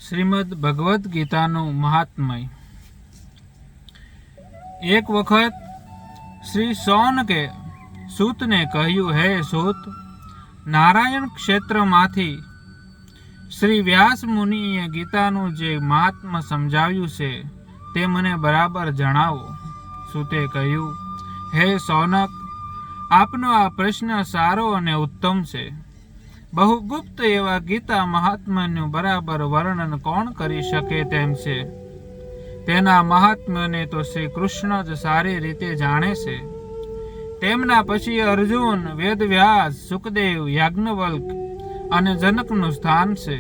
શ્રીમદ ભગવદ્ ગીતાનું મહાત્મય। એક વખત શ્રી સૌનકે સૂતને કહ્યું, હે સૂત, નારાયણ ક્ષેત્રમાંથી શ્રી વ્યાસ મુનિએ ગીતાનું જે મહાત્મ્ય સમજાવ્યું છે તે મને બરાબર જણાવો। સૂતે કહ્યું, હે સૌનક, આપનો આ પ્રશ્ન સારો અને ઉત્તમ છે। બહુ ગુપ્ત એવા ગીતા મહાત્મ્યનું બરાબર વર્ણન કોણ કરી શકે તેમ છે। તેના મહાત્મ્યને તો શ્રી કૃષ્ણ જ સારી રીતે જાણે છે। તેમના પછી અર્જુન, વેદવ્યાસ, સુખદેવ, યાજ્ઞવલ્ક અને જનકનું સ્થાન છે।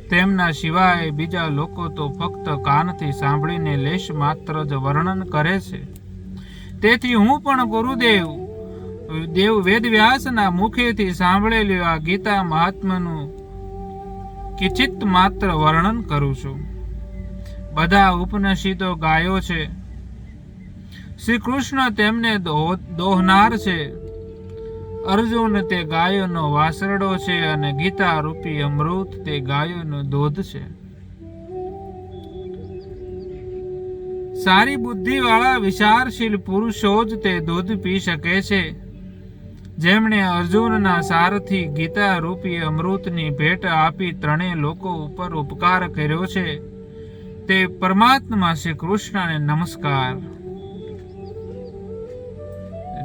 તેમના સિવાય બીજા લોકો તો ફક્ત કાનથી સાંભળીને લેશ માત્ર જ વર્ણન કરે છે। તેથી હું પણ ગુરુદેવ વેદવ્યાસના મુખેથી સાંભળેલું આ ગીતા મહાત્મ્યનું કિંચિત માત્ર વર્ણન કરું છું। બધા ઉપનિષદો ગાયો છે, શ્રી કૃષ્ણ તેમને દોહનાર છે। અર્જુન તે ગાયોનો વાસરડો છે અને ગીતા રૂપી અમૃત તે ગાયોનો દૂધ છે। સારી બુદ્ધિવાળા વિચારશીલ પુરુષો જ તે દૂધ પી શકે છે। જેમણે અર્જુનના સારથી ગીતા રૂપી અમૃતની ભેટ આપી ત્રણેય લોકો ઉપર ઉપકાર કર્યો છે તે પરમાત્મા શ્રી કૃષ્ણને નમસ્કાર।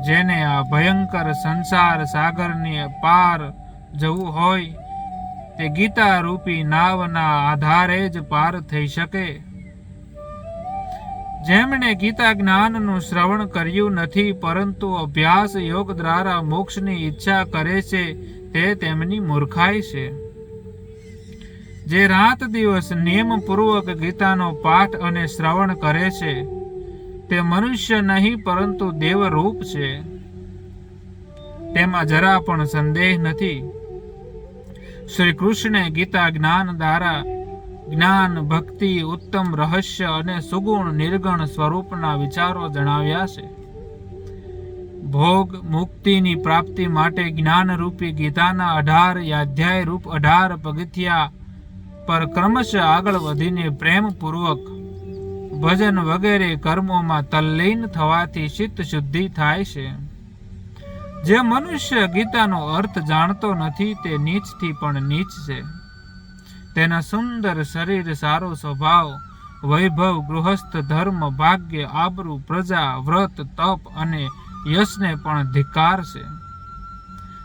જેને આ ભયંકર સંસાર સાગરની પાર જવું હોય તે ગીતા રૂપી નાવના આધારે જ પાર થઈ શકે। જેમણે ગીતા જ્ઞાનનું શ્રવણ કર્યું નથી પરંતુ અભ્યાસ યોગ દ્વારા મોક્ષની ઈચ્છા કરે છે તે તેમની મૂર્ખાઈ છે। જે રાત દિવસ નિયમપૂર્વક ગીતાનો પાઠ અને શ્રવણ કરે છે તે મનુષ્ય નહીં પરંતુ દેવરૂપ છે, તેમાં જરા પણ સંદેહ નથી। શ્રી કૃષ્ણે ગીતા જ્ઞાન દ્વારા જ્ઞાન, ભક્તિ, ઉત્તમ રહસ્ય અને સુગુણ નિર્ગુણ સ્વરૂપના વિચારો જણાવ્યા છે। ભોગ મુક્તિની પ્રાપ્તિ માટે જ્ઞાનરૂપી ગીતાના 18 અધ્યાય રૂપ 18 પગથિયા પર ક્રમશઃ આગળ વધીને પ્રેમપૂર્વક ભજન વગેરે કર્મોમાં તલ્લીન થવાથી ચિત્ત શુદ્ધિ થાય છે। જે મનુષ્ય ગીતાનો અર્થ જાણતો નથી તે નીચથી પણ નીચ છે। તેના સુંદર શરીર, સારો સ્વભાવ, વૈભવ, ગૃહસ્થ ધર્મ, ભાગ્ય, આબરૂ, પ્રજા, વ્રત, તપ અને યશને પણ ધિક્કાર છે।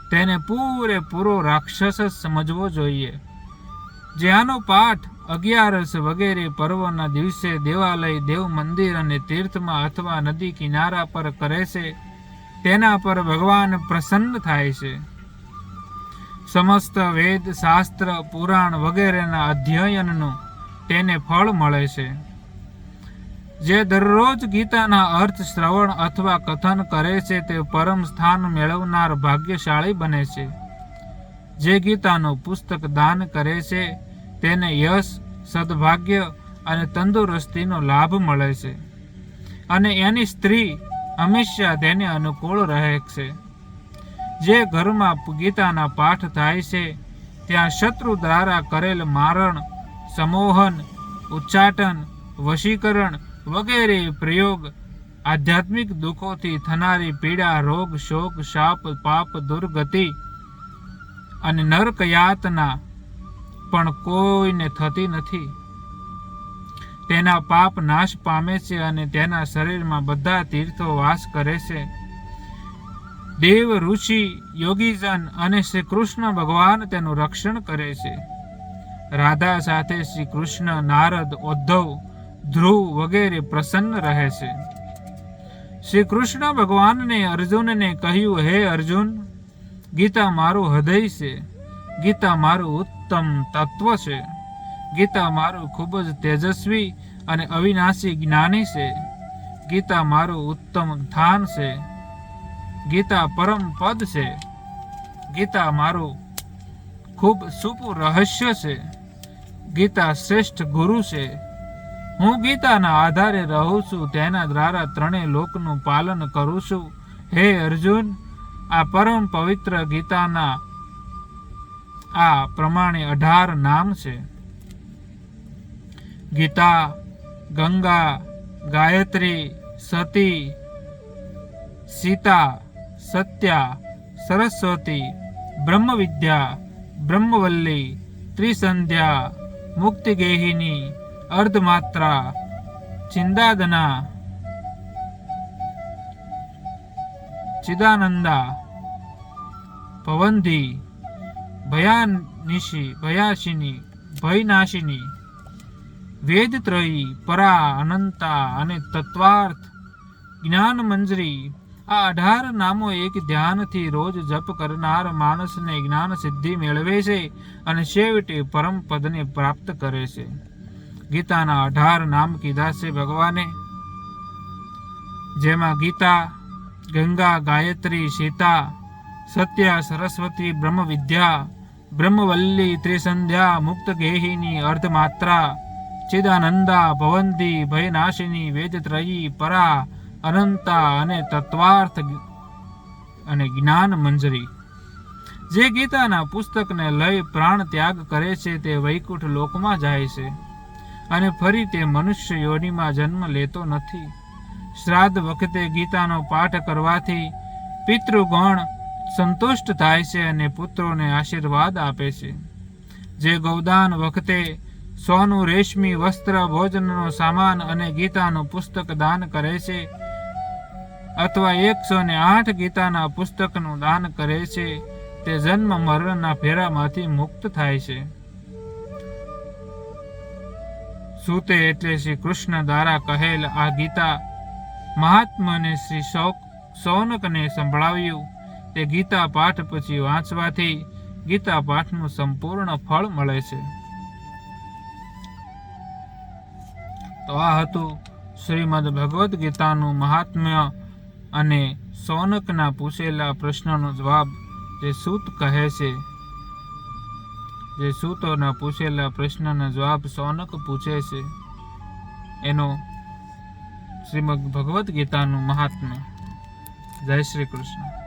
તેને પૂરેપૂરો રાક્ષસ સમજવો જોઈએ। જે આનો પાઠ 11 વગેરે પર્વના દિવસે દેવાલય, દેવ મંદિર અને તીર્થમાં અથવા નદી કિનારા પર કરે છે તેના પર ભગવાન પ્રસન્ન થાય છે। સમસ્ત વેદ, શાસ્ત્ર, પુરાણ વગેરેના અધ્યયનનું તેને ફળ મળે છે। જે દરરોજ ગીતાના અર્થ શ્રવણ અથવા કથન કરે છે તે પરમ સ્થાન મેળવનાર ભાગ્યશાળી બને છે। જે ગીતાનું પુસ્તક દાન કરે છે તેને યશ, સદભાગ્ય અને તંદુરસ્તીનો લાભ મળે છે અને એની સ્ત્રી હંમેશા તેને અનુકૂળ રહે છે। જે ઘરમાં ગીતાના પાઠ થાય છે ત્યાં શત્રુ દ્વારા કરેલ મારણ, સમોહન, ઉચ્ચાટન, વશીકરણ વગેરે પ્રયોગ, આધ્યાત્મિક દુઃખોથી થનારી પીડા, રોગ, શોક, શાપ, પાપ, દુર્ગતિ અને નરક યાતના પણ કોઈને થતી નથી। તેના પાપ નાશ પામે છે અને તેના શરીરમાં બધા તીર્થો વાસ કરે છે। દેવ, ઋષિ, યોગીજન અને શ્રી કૃષ્ણ ભગવાન તેનું રક્ષણ કરે છે। રાધા સાથે શ્રી કૃષ્ણ, નારદ, ઉદ્ધવ, ધ્રુવ વગેરે પ્રસન્ન રહે છે। શ્રી કૃષ્ણ ભગવાનને અર્જુનને કહ્યું, હે અર્જુન, ગીતા મારું હૃદય છે। ગીતા મારું ઉત્તમ તત્વ છે। ગીતા મારું ખૂબ જ તેજસ્વી અને અવિનાશી જ્ઞાની છે। ગીતા મારું ઉત્તમ સ્થાન છે। ગીતા પરમ પદ છે। ગીતા મારું ખૂબ સુપુર રહસ્ય છે। ગીતા શ્રેષ્ઠ ગુરુ છે। હું ગીતાના આધારે રહું છું, તેના દ્વારા ત્રણેય લોકનું પાલન કરું છું। હે અર્જુન, આ પરમ પવિત્ર ગીતાના આ પ્રમાણે 18 નામ છે। ગીતા, ગંગા, ગાયત્રી, સતી, સીતા, સત્યા, સરસ્વતી, બ્રહ્મવિદ્યા, બ્રહ્મવલ્લી, ત્રિસંધ્યા, મુક્તિગેહિની, અર્ધમાત્રા, ચિંદાદના, ચિદાનંદા, ભવંધી, ભયાશિની, ભયનાશિની, વેદત્રયી, પરા, અનંતા અને તત્વાર્થ, જ્ઞાન મંજરી, આ 18 નામો એક ધ્યાનથી રોજ જપ કરનાર માણસને જ્ઞાન સિદ્ધિ મેળવે છે અને છેવટે પરમ પદને પ્રાપ્ત કરે છે. ગીતાના 18 નામ કીધા છે ભગવાને, જેમાં ગીતા, ગંગા, ગાયત્રી, સીતા, સત્ય, સરસ્વતી, બ્રહ્મવિદ્યા, બ્રહ્મવલ્લી, ત્રિસંધ્યા, મુક્તગેહિની, અર્ધમાત્રા, ચિદાનંદા, ભવંતી, ભયનાશિની, વેદત્રયી, પરા, અનંતા અને તત્વાર્થ અને જ્ઞાન મંજરી. જે ગીતાના પુસ્તકને લઈ પ્રાણ ત્યાગ કરે છે તે વૈકુંઠ લોકમાં જાય છે અને ફરી તે મનુષ્ય યોનિમાં જન્મ લેતો નથી. શ્રાદ્ધ વખતે ગીતાનો પાઠ કરવાથી પિતૃગણ સંતુષ્ટ થાય છે અને પુત્રોને આશીર્વાદ આપે છે. જે ગૌદાન વખતે સોનું, રેશમી વસ્ત્ર, ભોજનનો સામાન અને ગીતાનું પુસ્તક દાન કરે છે અથવા 108 ગીતાના પુસ્તકનું દાન કરે છે તે જન્મ મરણના ફેરામાંથી મુક્ત થાય છે. સૂતે એટલે શ્રી કૃષ્ણ દ્વારા કહેલ આ ગીતા મહાત્માને શ્રી શૌનકને સંભળાવ્યું. તે ગીતા પાઠ પછી વાંચવાથી ગીતા પાઠનું સંપૂર્ણ ફળ મળે છે. તો આ હતું શ્રીમદ ભગવદ્ ગીતાનું મહાત્મ્ય અને શૌનકના પૂછેલા પ્રશ્નનો જવાબ. જે સૂત કહે છે, જે સૂતોના પૂછેલા પ્રશ્નનો જવાબ શૌનક પૂછે છે, એનો શ્રીમદ ભગવદ્ ગીતાનું મહાત્મ્ય. જય શ્રી કૃષ્ણ.